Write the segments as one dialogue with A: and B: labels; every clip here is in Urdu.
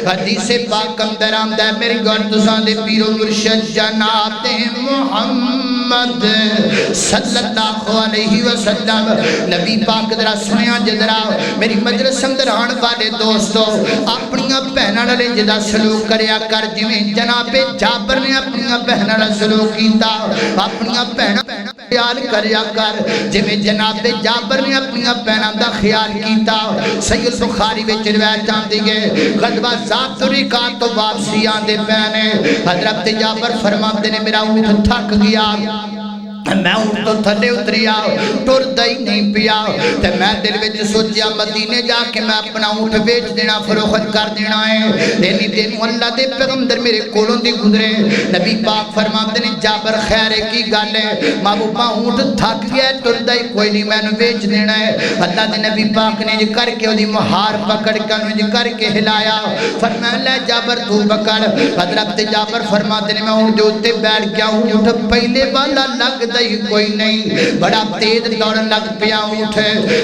A: حدیث پاک اندر آمدہ ہے میری گوڑ تسان دے پیر و مرشد جناب محمد صلی اللہ علیہ وسلم نبی پاک درہ سنیا جدرہ میری مجلس اندر آن والے دوستو اپنیاں پہنہ لے جدہ سلوک کریا کر جویں جناب جابر نے اپنیاں پہنہ لے سلوک کیتا اپنیاں پہنہ خیال کریا کر جویں جناب جابر نے اپنیاں پہنہ دا خیال کیتا سید بخاری وچ روایت آندی ہے غزوہ ذات الرقاع تو واپسی آندے پہنے حضرت جابر فرماتے نے میرا اونٹ تھک گیا میں اونٹ تو تھلے اتریا ٹر دائی نہیں پیا تے میں دل وچ سوچیا مدینے جا کے میں اپنا اونٹ بیچ دینا فروخت کر دینا ہے دینی دینو اللہ دے پیغمبر میرے کولوں دی گزرے نبی پاک فرماتے نے جابر خیر کی گل ہے محبوبہ اونٹ تھک گیا ٹر دائی کوئی نہیں میں نے بیچ دینا ہے اللہ دے نبی پاک نے جی کر کے وہ دی مہار پکڑ کے جی کر کے ہلایا فرمایا لے جابر تو پکڑ حضرت جابر فرماتے نے میں اونٹ دے اتے بیٹھ گیا اونٹ پہلے والا لگ کوئی نہیں بڑا تیز دوڑن لگ پیا اونٹ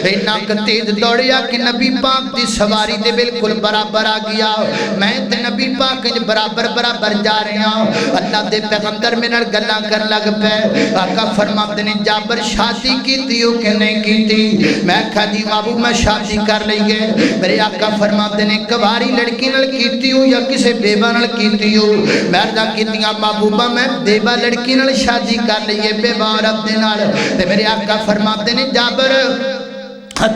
A: اینا تیز دوڑیا کہ نبی پاک دی سواری دے بالکل برابر آ گیا میں تے نبی پاک برابر جا رہے ہیں اللہ دے پیغمبر میں گلاں کر لگ پے آقا فرماتے نے جابر شادی کیتی ہو کہ نہیں کیتی میں کہا جی بابو میں شادی کر لئیے میرے آقا فرماتے نے کواری لڑکی نال کیتی ہو یا کسے بیوہ نال کیتی ہو میں اردا کیتیاں محبوبہ میں بیوہ لڑکی نال شادی کر لئیے بیوہ رب دینار تے میرے آقا فرماتے نے جابر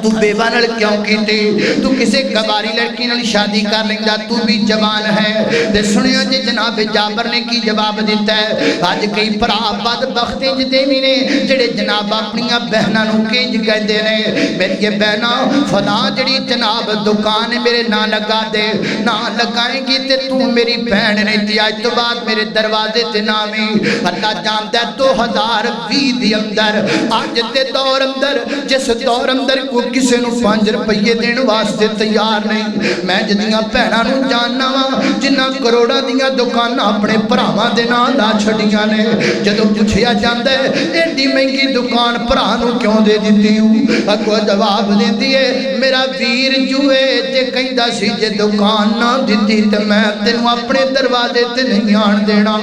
A: تو بیوہ نال کیوں کیتی تو کسے کباری لڑکی نال شادی کر لیندا تو بھی جوان ہے تے سنیا جی جناب جابر نے کی جواب دیتا ہے آج کئی پرا بد بختیں جدیوی نے جڑے جناب اپنیاں بہناں نو کینج کہندے نے میری یہ بہنا فلاں جڑی جناب دکان میرے نہ لگا دے نہ لگائیں گی تے تو میری بہن نے تی آج تو بعد میرے دروازے تے نامی اللہ جانتا ہے 2020 دی اندر آج تے دور اندر جس دور اندر کو کسے نو 5 روپیے دین واسطے تیار نہیں میں جدیاں پہنا نو جاننا وا جنہ کروڑا دیاں دکاناں اپنے پراواں دے نال لا چھڈیاں نے جدوں پوچھیا جاندا ہے ایڈی مہنگی دکان پرا نو کیوں دے دتی ہوں اگوں جواب دیندی ہے میرا ویر جوئے تے کہندا سی جے دکان نہ دتی تے میں تینوں اپنے دروازے تے نہیں آن دینا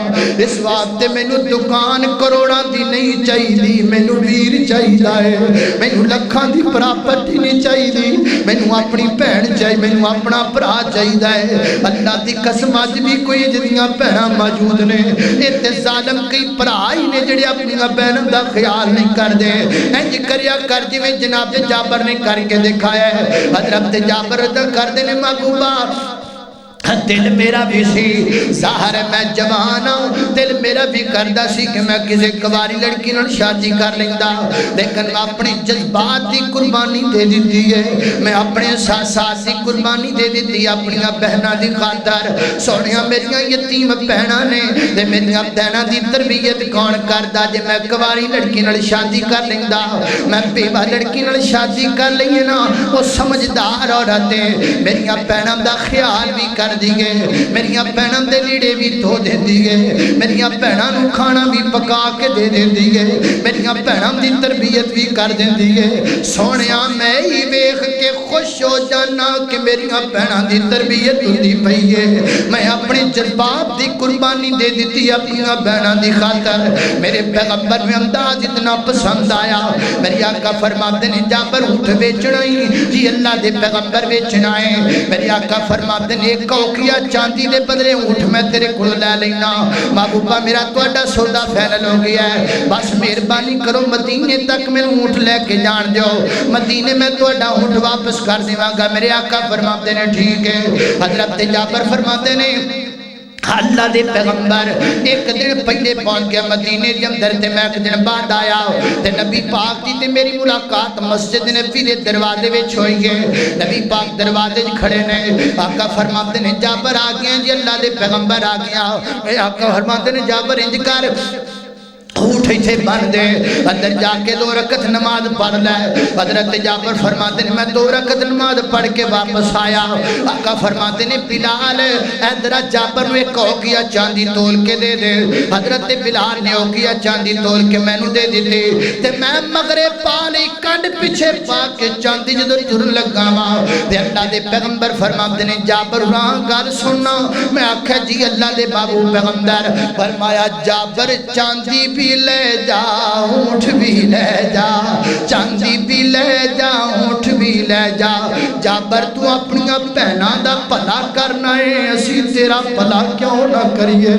A: اس واسطے مینوں دکان کروڑاں دی نہیں چاہیے مینوں ویر چاہیے مینوں لکھاں دی پراپرٹی نہیں چاہیے مینوں اپنی بہن چاہیے مینوں اپنا بھرا چاہیے اللہ دی قسم اج بھی کوئی جدیاں بہناں موجود نے تے ظالم کئی بھرا ہی نے جڑے اپنی بہناں دا خیال نہیں کردے انج کریا کر جویں جناب جابر نے کر کے دکھایا ہے حضرت جابر دا کردے نے محبوبہ دل میرا بھی سی ظاہر ہے میں جوان ہوں دل میرا بھی کردہ سی کہ میں کسی کواری لڑکی نال شادی کر لیندا لیکن میں اپنی جذبات دی قربانی دے دیتی ہے میں اپنے احساسات دی قربانی دے دیتی اپنی بہناں دی خاطر سونیاں میریاں یتیم بہناں نے تے میریاں بہناں دی تربیت کون کردا جے میں کواری لڑکی نال شادی کر لیندا میں بیوہ لڑکی نال شادی کر لئیے نا وہ سمجھدار عورت ہے میریاں بہناں دا خیال بھی کر دیئے میریاں بہناں دے لیڑے بھی دھو دے دیئے میریاں بہناں نو کھانا بھی پکا کے دے دے دیئے میریاں بہناں دی تربیت بھی کر دے دیئے سونیاں میں ہی ویکھ کے خوش ہو جانا کہ میریاں بہناں دی تربیت ہوندی پئی ہے میں اپنے جذبات دی قربانی دے دیتی اپنی بہناں دی خاطر میرے پیغمبر میں انداز اتنا پسند آیا میری آقا فرماتے نے جابر اونٹ بیچنا ہی جی اللہ دے پیغمبر بیچنا ہے میری آقا فرماتے نے ایک کوکیا چاندی دے بدلے اونٹ میں تیرے کو لے لینا محبوبہ میرا توڑا سودا فائنل ہو گیا ہے بس مہربانی کرو مدینے تک میں اونٹ لے کے جان دیو مدینے میں توڑا اونٹ واپس کر دیواں گا میرے آقا فرماتے نے ٹھیک ہے حضرت جابر فرماتے نے اللہ دے پیغمبر ایک دن پہلے پہنچ گیا مدینے دے اندر تے میں ایک دن بعد آیا تے نبی پاک دی تے میری ملاقات مسجد نبی دے دروازے وچ ہوئی ہے نبی پاک دروازے وچ کھڑے نے آقا فرماتے نے جابر آ گئے جی اللہ دے پیغمبر آ گیا آقا فرماتے نے جابر انج کر اٹھ ایتھے بن دے اندر جا کے 2 رکعت نماز پڑھ لے حضرت جابر فرماتے ہیں میں 2 رکعت نماز پڑھ کے واپس آیا آقا فرماتے ہیں بلال ادھر جابر نے کہو کیا چاندی تول کے دے دے حضرت بلال نے کیا چاندی تول کے میں نو دے دیتے تے میں مغرب پالی کنڈ پیچھے پا کے چاندی جدو ٹرن لگا ماں تے اللہ دے پیغمبر فرماتے ہیں جابر رہاں گل سننا میں آکھا جی اللہ دے بابو پیغمبر فرمایا جابر چاندی بھی لے جا اونٹ بھی لے جا چاندی بھی لے جا اونٹ بھی لے جا جابر تو اپنی بہناں دا بھلا کرنا ہے اسی تیرا بھلا کیوں نہ کریے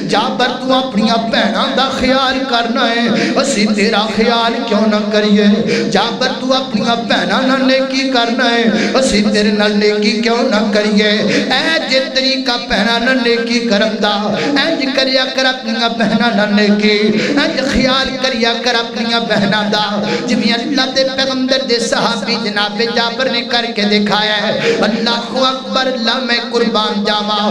A: جابر تو اپنی بہناں دا خیال کرنا ہے اسی تیرا خیال کیوں نہ کریے جابر تو اپنی بہناں نہ نیکی کرنا ہے اسی تیرے نال نیکی کیوں نہ کریے اے جے طریقہ بہناں نہ نیکی کرم دا انج کریا کر اپنی بہناں نہ نیکی انج خیال کریا کر اپنی بہناں دا جویں اللہ دے پیغمبر دے صحابی جناب جابر نے کر کے دکھایا ہے اللہ اکبر اللہ میں قربان جاواں